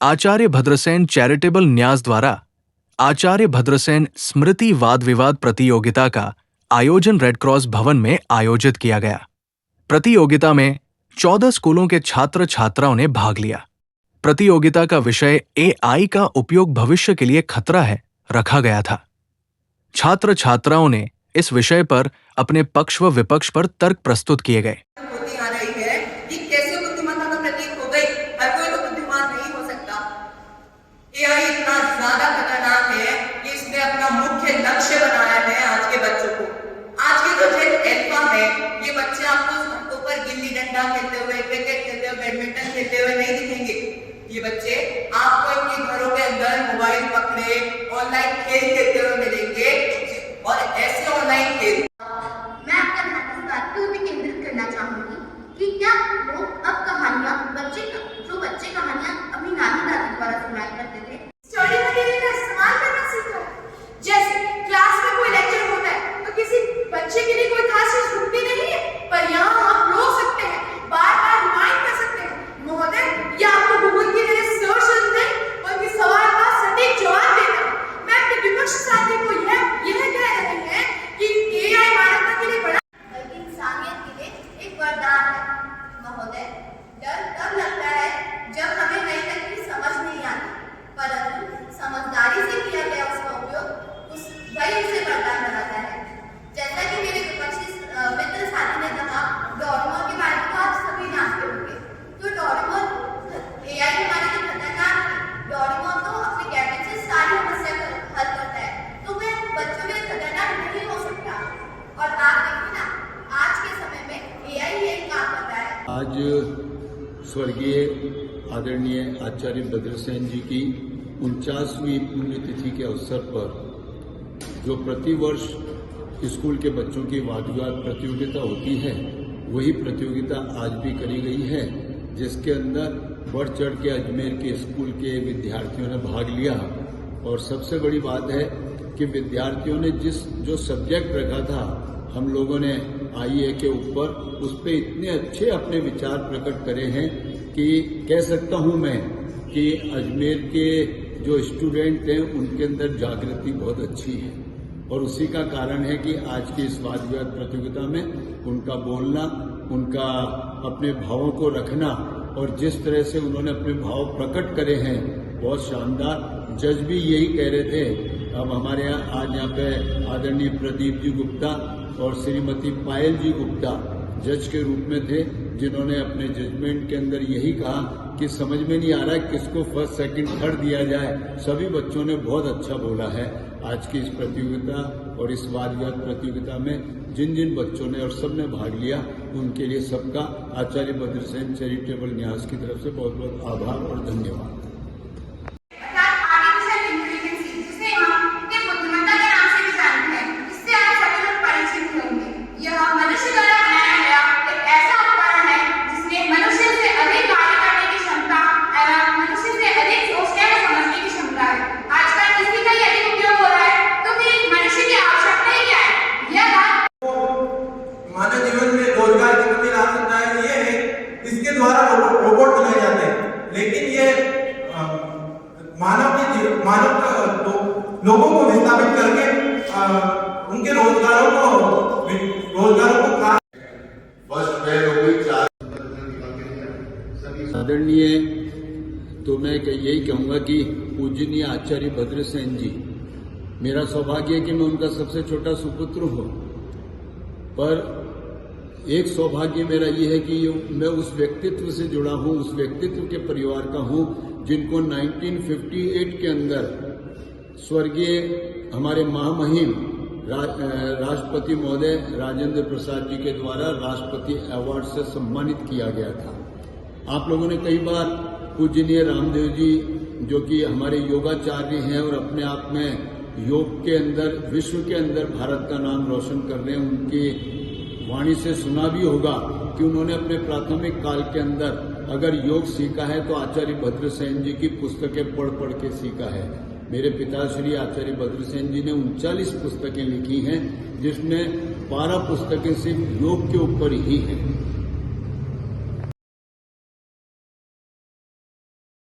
आचार्य Bhadrasen charitable न्यास द्वारा आचार्य भद्रसेन स्मृति वाद विवाद प्रतियोगिता का आयोजन रेड क्रॉस भवन में आयोजित किया गया। प्रतियोगिता में 14 स्कूलों के छात्र छात्राओं ने भाग लिया। प्रतियोगिता का विषय AI का उपयोग भविष्य के लिए खतरा है रखा गया था। छात्र छात्राओं ने इस विषय पर अपने पक्ष व विपक्ष पर तर्क प्रस्तुत किए गए। AI इतना ज्यादा खतरनाक है कि इसने अपना मुख्य लक्ष्य बनाया है आज के बच्चों को। आज के जो जेड अल्फा है, ये बच्चे आपको सड़कों पर गिल्ली डंडा खेलते हुए, क्रिकेट खेलते हुए, बैडमिंटन खेलते हुए नहीं दिखेंगे। ये बच्चे आपको अपने घरों के अंदर मोबाइल पकड़े ऑनलाइन खेल खेलते हुए मिलेंगे और ऐसे ऑनलाइन खेल। मैं आपका ध्यान इस बात पे भी केंद्रित करना चाहूंगी कि क्या लोग अब कहानियां बच्चे कहानियां अपनी नानी दादी द्वारा सुनाया करते थे, स्टडी मटेरियल का इस्तेमाल करना सीखा। जैसे क्लास में कोई लेक्चर होता है तो किसी बच्चे के लिए कोई खास चीज रुकती नहीं है, पर यहाँ आप रोक सकते हैं, बार बार रिमाइंड कर सकते हैं। महोदय, या आपको गूगल की तरह सर्च करते हैं और किस सवाल का सटीक जवाब देना है। मैं अपने विपक्ष साथी को यह कह रही है कि AI मानवता के लिए बड़ा बल्कि इंसानियत के लिए एक वरदान है। महोदय, डर तब लगता है जब हमें नई तकनीक समझ नहीं आती, परंतु समझदारी से किया गया उसका उपयोग वही उसे वरदान बनाता है। जैसा कि मेरे विपक्षी मित्र साथी ने कहा, डोरेमोन के बारे में तो आप सभी जानते होंगे। तो डोरेमोन AI हमारे लिए खतरनाक है। डोरेमोन तो अपने गैजेट से सारी समस्या हल करता है, तो वह बच्चों के लिए खतरनाक नहीं हो सकता। और आप देखिए ना, आज के समय में AI यही काम करता है। आज स्वर्गीय आदरणीय आचार्य भद्रसेन जी की 49वीं पुण्यतिथि के अवसर पर जो प्रतिवर्ष स्कूल के बच्चों की वाद विवाद प्रतियोगिता होती है, वही प्रतियोगिता आज भी करी गई है, जिसके अंदर बढ़ चढ़ के अजमेर के स्कूल के विद्यार्थियों ने भाग लिया। और सबसे बड़ी बात है कि विद्यार्थियों ने जो सब्जेक्ट रखा था, हम लोगों ने IA के ऊपर, उस पर इतने अच्छे अपने विचार प्रकट करे हैं कि कह सकता हूं मैं कि अजमेर के जो स्टूडेंट हैं उनके अंदर जागृति बहुत अच्छी है। और उसी का कारण है कि आज की इस वाद विवाद प्रतियोगिता में उनका बोलना, उनका अपने भावों को रखना और जिस तरह से उन्होंने अपने भाव प्रकट करे हैं, बहुत शानदार। जज भी यही कह रहे थे। अब हमारे यहाँ आज यहाँ पे आदरणीय प्रदीप जी गुप्ता और श्रीमती पायल जी गुप्ता जज के रूप में थे, जिन्होंने अपने जजमेंट के अंदर यही कहा कि समझ में नहीं आ रहा है किसको फर्स्ट सेकंड थर्ड दिया जाए। सभी बच्चों ने बहुत अच्छा बोला है। आज की इस प्रतियोगिता और इस वाद विवाद प्रतियोगिता में जिन जिन बच्चों ने और सबने भाग लिया, उनके लिए सबका आचार्य भद्रसेन चैरिटेबल न्यास की तरफ से बहुत बहुत आभार और धन्यवाद। रोबोट बनाए जाते हैं, लेकिन ये लोगों को विस्थापित करके उनके रोजगारों को आदरणीय, तो मैं यही कहूंगा कि पूजनीय आचार्य भद्रसेन जी, मेरा सौभाग्य है कि मैं उनका सबसे छोटा सुपुत्र हूं, पर एक सौभाग्य मेरा ये है कि मैं उस व्यक्तित्व से जुड़ा हूं, उस व्यक्तित्व के परिवार का हूं जिनको 1958 के अंदर स्वर्गीय हमारे महामहिम राष्ट्रपति महोदय राजेंद्र प्रसाद जी के द्वारा राष्ट्रपति अवार्ड से सम्मानित किया गया था। आप लोगों ने कई बार पूजनीय रामदेव जी, जो कि हमारे योगाचार्य हैं और अपने आप में योग के अंदर, विश्व के अंदर भारत का नाम रोशन कर रहे हैं, उनकी वाणी से सुना भी होगा कि उन्होंने अपने प्राथमिक काल के अंदर अगर योग सीखा है तो आचार्य भद्रसेन जी की पुस्तकें पढ़ पढ़ के सीखा है। मेरे पिताश्री आचार्य भद्रसेन जी ने 39 पुस्तकें लिखी हैं, जिसमें 12 पुस्तकें सिर्फ योग के ऊपर ही हैं।